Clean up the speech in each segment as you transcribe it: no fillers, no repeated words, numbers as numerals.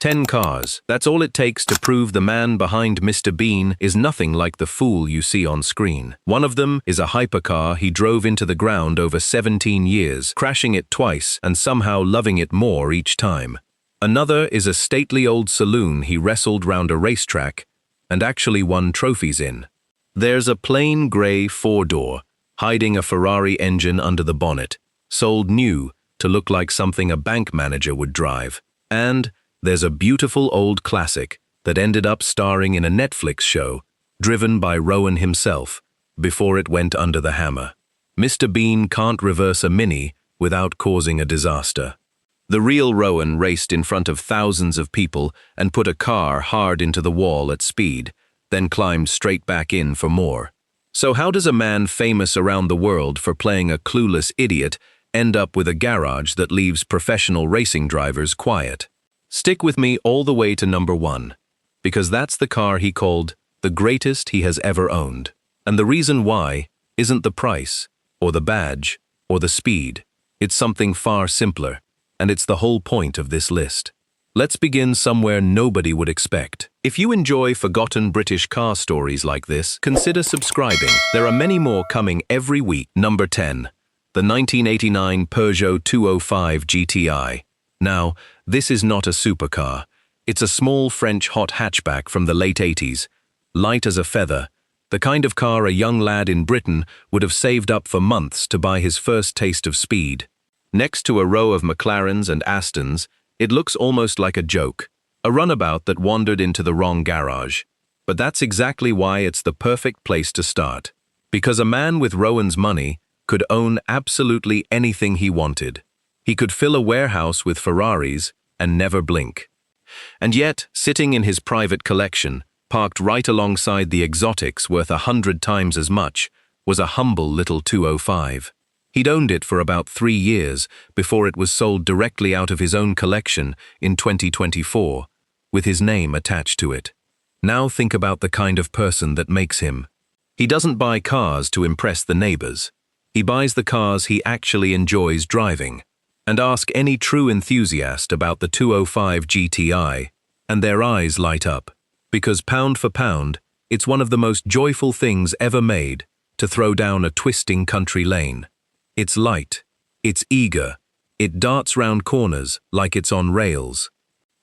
10 cars. That's all it takes to prove the man behind Mr. Bean is nothing like the fool you see on screen. One of them is a hypercar he drove into the ground over 17 years, crashing it twice and somehow loving it more each time. Another is a stately old saloon he wrestled round a racetrack and actually won trophies in. There's a plain grey four-door, hiding a Ferrari engine under the bonnet, sold new to look like something a bank manager would drive. And there's a beautiful old classic that ended up starring in a Netflix show, driven by Rowan himself, before it went under the hammer. Mr. Bean can't reverse a Mini without causing a disaster. The real Rowan raced in front of thousands of people and put a car hard into the wall at speed, then climbed straight back in for more. So how does a man famous around the world for playing a clueless idiot end up with a garage that leaves professional racing drivers quiet? Stick with me all the way to number 1, because that's the car he called the greatest he has ever owned. And the reason why isn't the price, or the badge, or the speed. It's something far simpler, and it's the whole point of this list. Let's begin somewhere nobody would expect. If you enjoy forgotten British car stories like this, consider subscribing. There are many more coming every week. Number 10, the 1989 Peugeot 205 GTI. Now, this is not a supercar. It's a small French hot hatchback from the late 80s, light as a feather, the kind of car a young lad in Britain would have saved up for months to buy his first taste of speed. Next to a row of McLarens and Astons, it looks almost like a joke, a runabout that wandered into the wrong garage. But that's exactly why it's the perfect place to start. Because a man with Rowan's money could own absolutely anything he wanted. He could fill a warehouse with Ferraris and never blink. And yet, sitting in his private collection, parked right alongside the exotics worth 100 times as much, was a humble little 205. He'd owned it for about 3 years before it was sold directly out of his own collection in 2024, with his name attached to it. Now think about the kind of person that makes him. He doesn't buy cars to impress the neighbors. He buys the cars he actually enjoys driving. And ask any true enthusiast about the 205 GTI, and their eyes light up. Because pound for pound, it's one of the most joyful things ever made to throw down a twisting country lane. It's light, it's eager, it darts round corners like it's on rails.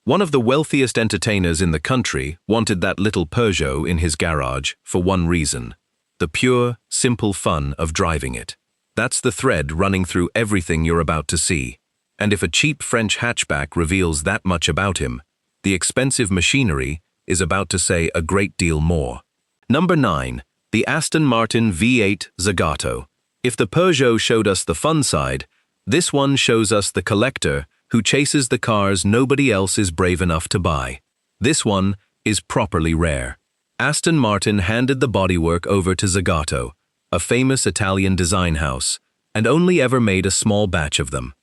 One of the wealthiest entertainers in the country wanted that little Peugeot in his garage for one reason: the pure, simple fun of driving it. That's the thread running through everything you're about to see. And if a cheap French hatchback reveals that much about him, the expensive machinery is about to say a great deal more. Number 9, the Aston Martin V8 Zagato. If the Peugeot showed us the fun side, this one shows us the collector who chases the cars nobody else is brave enough to buy. This one is properly rare. Aston Martin handed the bodywork over to Zagato, a famous Italian design house, and only ever made a small batch of them.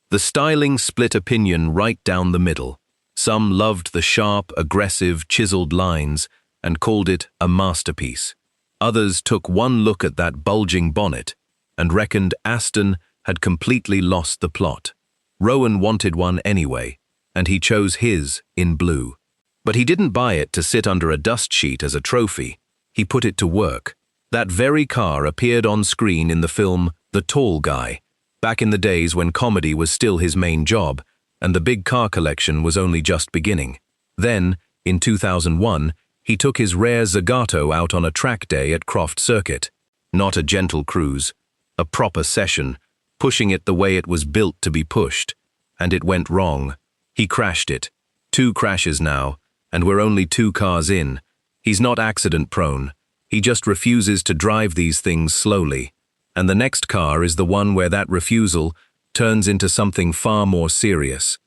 The styling split opinion right down the middle. Some loved the sharp, aggressive, chiseled lines and called it a masterpiece. Others took one look at that bulging bonnet and reckoned Aston had completely lost the plot. Rowan wanted one anyway, and he chose his in blue. But he didn't buy it to sit under a dust sheet as a trophy. He put it to work. That very car appeared on screen in the film The Tall Guy, back in the days when comedy was still his main job, and the big car collection was only just beginning. Then, in 2001, he took his rare Zagato out on a track day at Croft Circuit. Not a gentle cruise, a proper session, pushing it the way it was built to be pushed. And it went wrong. He crashed it. 2 crashes now, and we're only 2 cars in. He's not accident-prone. He just refuses to drive these things slowly. And the next car is the one where that refusal turns into something far more serious.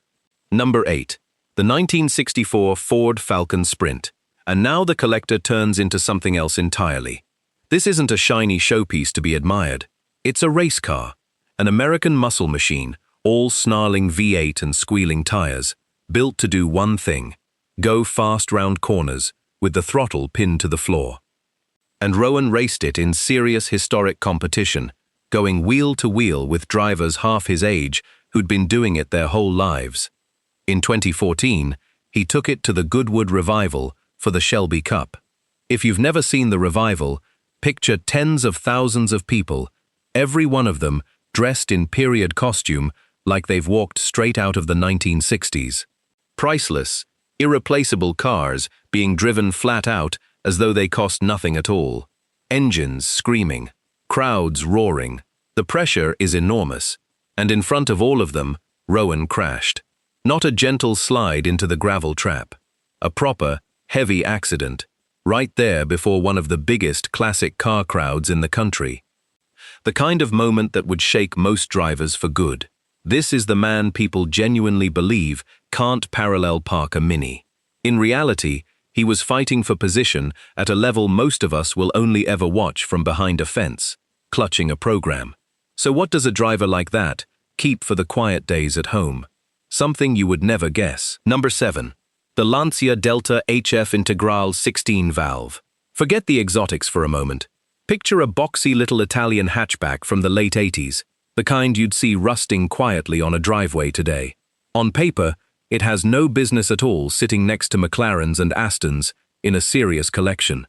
Number 8. The 1964 Ford Falcon Sprint. And now the collector turns into something else entirely. This isn't a shiny showpiece to be admired. It's a race car, an American muscle machine, all snarling V8 and squealing tires, built to do one thing: go fast round corners, with the throttle pinned to the floor. And Rowan raced it in serious historic competition, going wheel to wheel with drivers half his age who'd been doing it their whole lives. In 2014, He took it to the Goodwood Revival for the Shelby Cup. If you've never seen the revival, picture tens of thousands of people, every one of them dressed in period costume like they've walked straight out of the 1960s. Priceless, irreplaceable cars being driven flat out as though they cost nothing at all. Engines screaming, crowds roaring. The pressure is enormous, and in front of all of them, Rowan crashed. Not a gentle slide into the gravel trap. A proper, heavy accident, right there before one of the biggest classic car crowds in the country. The kind of moment that would shake most drivers for good. This is the man people genuinely believe can't parallel park a Mini. In reality, he was fighting for position at a level most of us will only ever watch from behind a fence, clutching a program. So what does a driver like that keep for the quiet days at home? Something you would never guess. Number 7. The Lancia Delta HF Integrale 16-valve. Forget the exotics for a moment. Picture a boxy little Italian hatchback from the late 80s, the kind you'd see rusting quietly on a driveway today. On paper, it has no business at all sitting next to McLarens and Astons in a serious collection.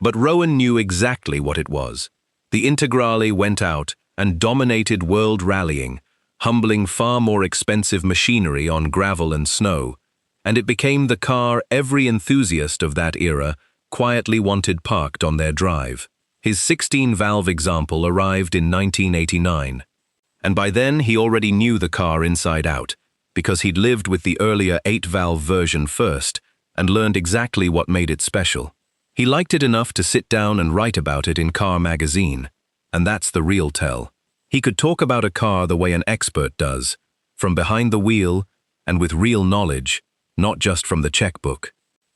But Rowan knew exactly what it was. The Integrale went out and dominated world rallying, humbling far more expensive machinery on gravel and snow, and it became the car every enthusiast of that era quietly wanted parked on their drive. His 16-valve example arrived in 1989, and by then he already knew the car inside out, because he'd lived with the earlier 8-valve version first and learned exactly what made it special. He liked it enough to sit down and write about it in Car magazine, and that's the real tell. He could talk about a car the way an expert does, from behind the wheel and with real knowledge, not just from the checkbook.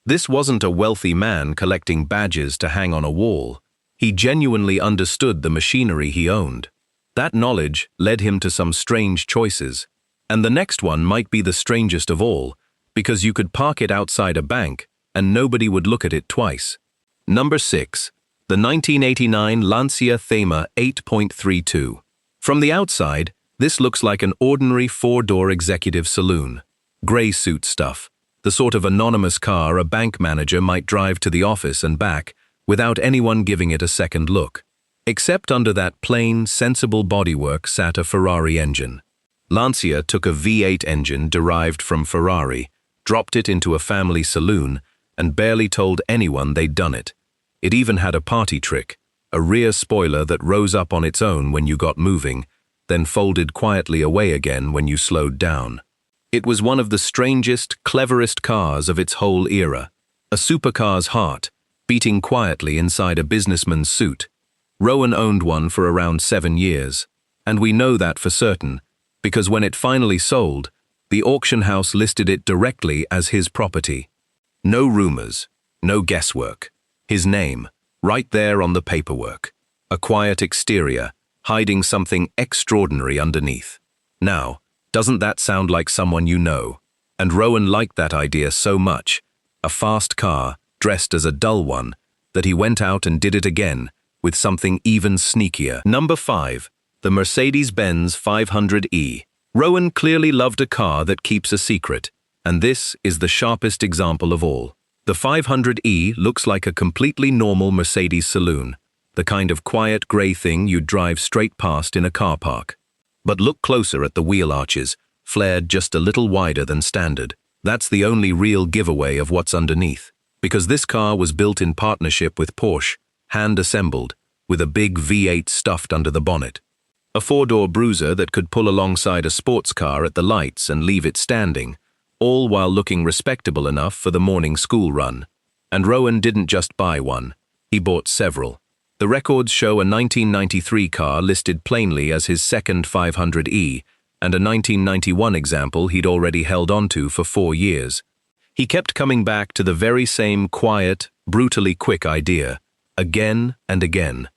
This wasn't a wealthy man collecting badges to hang on a wall. He genuinely understood the machinery he owned. That knowledge led him to some strange choices, and the next one might be the strangest of all, because you could park it outside a bank and nobody would look at it twice. Number 6. The 1989 Lancia Thema 8.32. From the outside, this looks like an ordinary 4-door executive saloon. Grey suit stuff, the sort of anonymous car a bank manager might drive to the office and back without anyone giving it a second look. Except under that plain, sensible bodywork sat a Ferrari engine. Lancia took a V8 engine derived from Ferrari, dropped it into a family saloon, and barely told anyone they'd done it. It even had a party trick, a rear spoiler that rose up on its own when you got moving, then folded quietly away again when you slowed down. It was one of the strangest, cleverest cars of its whole era. A supercar's heart, beating quietly inside a businessman's suit. Rowan owned one for around 7 years, and we know that for certain, because when it finally sold, the auction house listed it directly as his property. No rumors, no guesswork. His name, right there on the paperwork. A quiet exterior, hiding something extraordinary underneath. Now, doesn't that sound like someone you know? And Rowan liked that idea so much, a fast car, dressed as a dull one, that he went out and did it again, with something even sneakier. Number 5. The Mercedes-Benz 500e. Rowan clearly loved a car that keeps a secret, and this is the sharpest example of all. The 500e looks like a completely normal Mercedes saloon, the kind of quiet grey thing you'd drive straight past in a car park. But look closer at the wheel arches, flared just a little wider than standard. That's the only real giveaway of what's underneath, because this car was built in partnership with Porsche, hand-assembled, with a big V8 stuffed under the bonnet. A 4-door bruiser that could pull alongside a sports car at the lights and leave it standing, all while looking respectable enough for the morning school run. And Rowan didn't just buy one, he bought several. The records show a 1993 car listed plainly as his second 500e, and a 1991 example he'd already held onto for 4 years. He kept coming back to the very same quiet, brutally quick idea, again and again.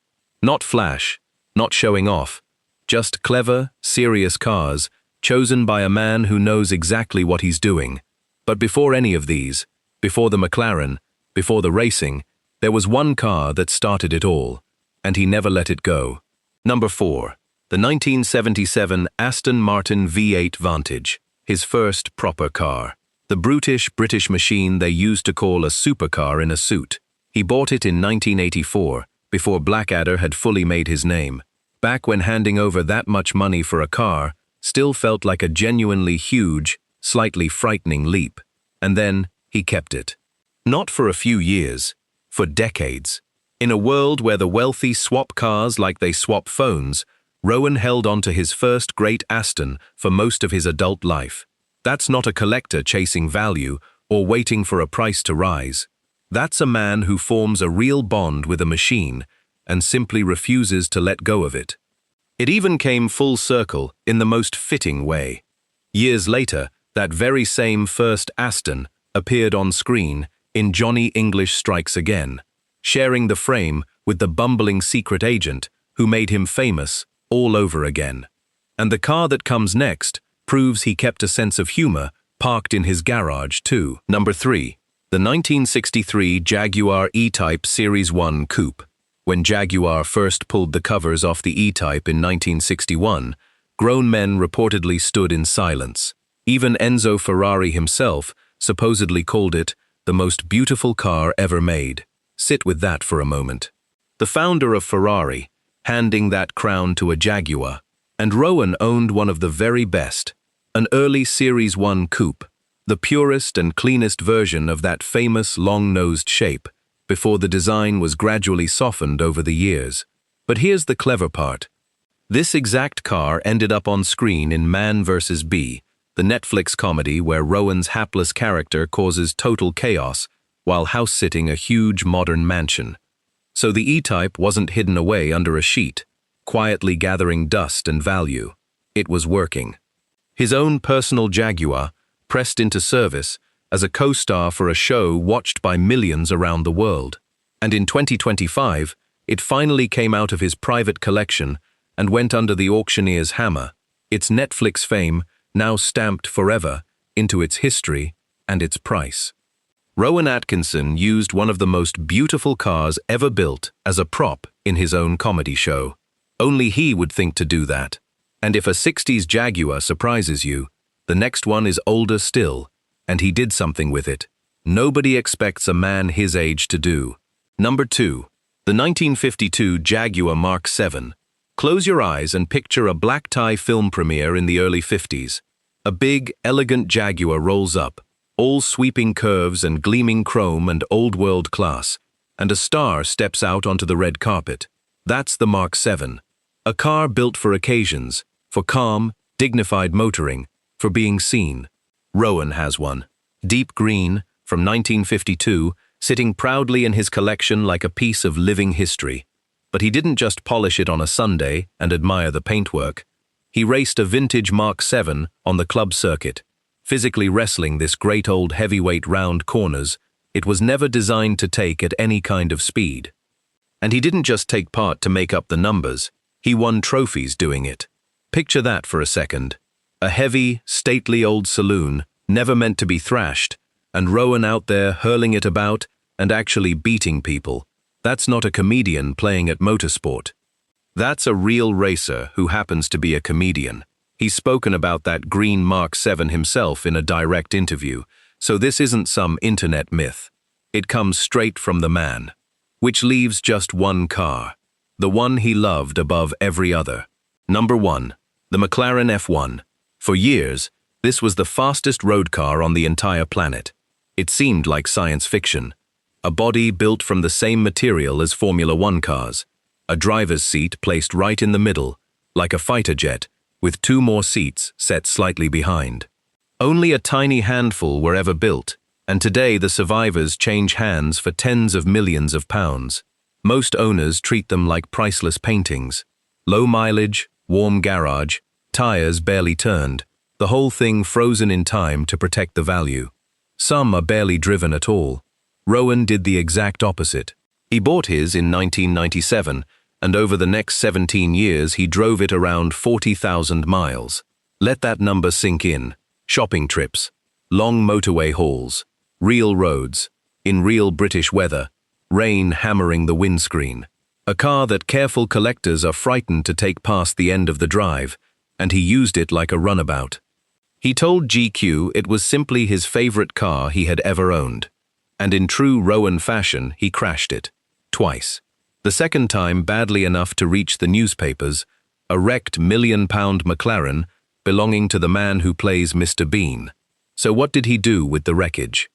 Not flash, not showing off, just clever, serious cars, chosen by a man who knows exactly what he's doing. But before any of these, before the McLaren, before the racing, there was one car that started it all, and he never let it go. Number 4. The 1977 Aston Martin V8 Vantage, his first proper car. The brutish British machine they used to call a supercar in a suit. He bought it in 1984, before Blackadder had fully made his name. Back when handing over that much money for a car still felt like a genuinely huge, slightly frightening leap. And then he kept it. Not for a few years, for decades. In a world where the wealthy swap cars like they swap phones, Rowan held on to his first great Aston for most of his adult life. That's not a collector chasing value or waiting for a price to rise. That's a man who forms a real bond with a machine and simply refuses to let go of it. It even came full circle in the most fitting way. Years later, that very same first Aston appeared on screen in Johnny English Strikes Again, sharing the frame with the bumbling secret agent who made him famous all over again. And the car that comes next proves he kept a sense of humor parked in his garage too. Number 3. The 1963 Jaguar E-Type Series 1 Coupe. When Jaguar first pulled the covers off the E-Type in 1961, grown men reportedly stood in silence. Even Enzo Ferrari himself supposedly called it the most beautiful car ever made. Sit with that for a moment. The founder of Ferrari, handing that crown to a Jaguar, and Rowan owned one of the very best, an early Series 1 coupe, the purest and cleanest version of that famous long-nosed shape, before the design was gradually softened over the years. But here's the clever part. This exact car ended up on screen in Man vs. Bee, the Netflix comedy where Rowan's hapless character causes total chaos while house-sitting a huge modern mansion. So the E-Type wasn't hidden away under a sheet, quietly gathering dust and value. It was working. His own personal Jaguar, pressed into service as a co-star for a show watched by millions around the world. And in 2025, it finally came out of his private collection and went under the auctioneer's hammer, its Netflix fame now stamped forever into its history and its price. Rowan Atkinson used one of the most beautiful cars ever built as a prop in his own comedy show. Only he would think to do that. And if a 60s Jaguar surprises you, the next one is older still, and he did something with it. Nobody expects a man his age to do. Number 2. The 1952 Jaguar Mark VII. Close your eyes and picture a black tie film premiere in the early 50s. A big, elegant Jaguar rolls up, all sweeping curves and gleaming chrome and old-world class, and a star steps out onto the red carpet. That's the Mark VII. A car built for occasions, for calm, dignified motoring, for being seen. Rowan has one. Deep green, from 1952, sitting proudly in his collection like a piece of living history. But he didn't just polish it on a Sunday and admire the paintwork. He raced a vintage Mark VII on the club circuit, physically wrestling this great old heavyweight round corners it was never designed to take at any kind of speed. And he didn't just take part to make up the numbers, he won trophies doing it. Picture that for a second. A heavy, stately old saloon, never meant to be thrashed, and Rowan out there hurling it about and actually beating people. That's not a comedian playing at motorsport. That's a real racer who happens to be a comedian. He's spoken about that green Mark VII himself in a direct interview, so this isn't some internet myth. It comes straight from the man. Which leaves just one car, the one he loved above every other. Number 1. The McLaren F1. For years, this was the fastest road car on the entire planet. It seemed like science fiction. A body built from the same material as Formula One cars. A driver's seat placed right in the middle, like a fighter jet, with 2 more seats set slightly behind. Only a tiny handful were ever built, and today the survivors change hands for tens of millions of pounds. Most owners treat them like priceless paintings. Low mileage, warm garage, tires barely turned, the whole thing frozen in time to protect the value. Some are barely driven at all. Rowan did the exact opposite. He bought his in 1997, and over the next 17 years he drove it around 40,000 miles. Let that number sink in. Shopping trips, long motorway hauls, real roads, in real British weather, rain hammering the windscreen. A car that careful collectors are frightened to take past the end of the drive, and he used it like a runabout. He told GQ it was simply his favorite car he had ever owned. And in true Rowan fashion, he crashed it. Twice. The second time badly enough to reach the newspapers, a wrecked £1,000,000 McLaren belonging to the man who plays Mr. Bean. So what did he do with the wreckage?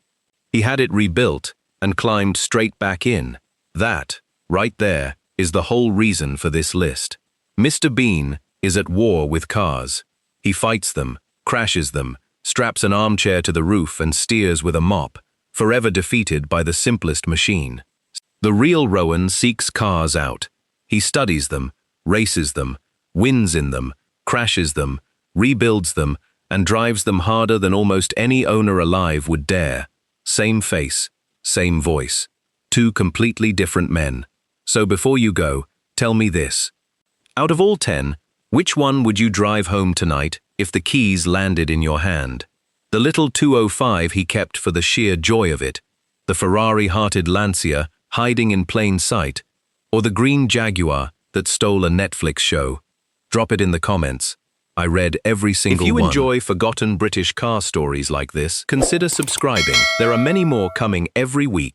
He had it rebuilt and climbed straight back in. That, right there, is the whole reason for this list. Mr. Bean is at war with cars. He fights them, crashes them, straps an armchair to the roof and steers with a mop, forever defeated by the simplest machine. The real Rowan seeks cars out. He studies them, races them, wins in them, crashes them, rebuilds them, and drives them harder than almost any owner alive would dare. Same face, same voice. Two completely different men. So before you go, tell me this. Out of all 10, which one would you drive home tonight if the keys landed in your hand? The little 205 he kept for the sheer joy of it, the Ferrari-hearted Lancia hiding in plain sight, or the green Jaguar that stole a Netflix show? Drop it in the comments. I read every single one. If you enjoy forgotten British car stories like this, consider subscribing. There are many more coming every week.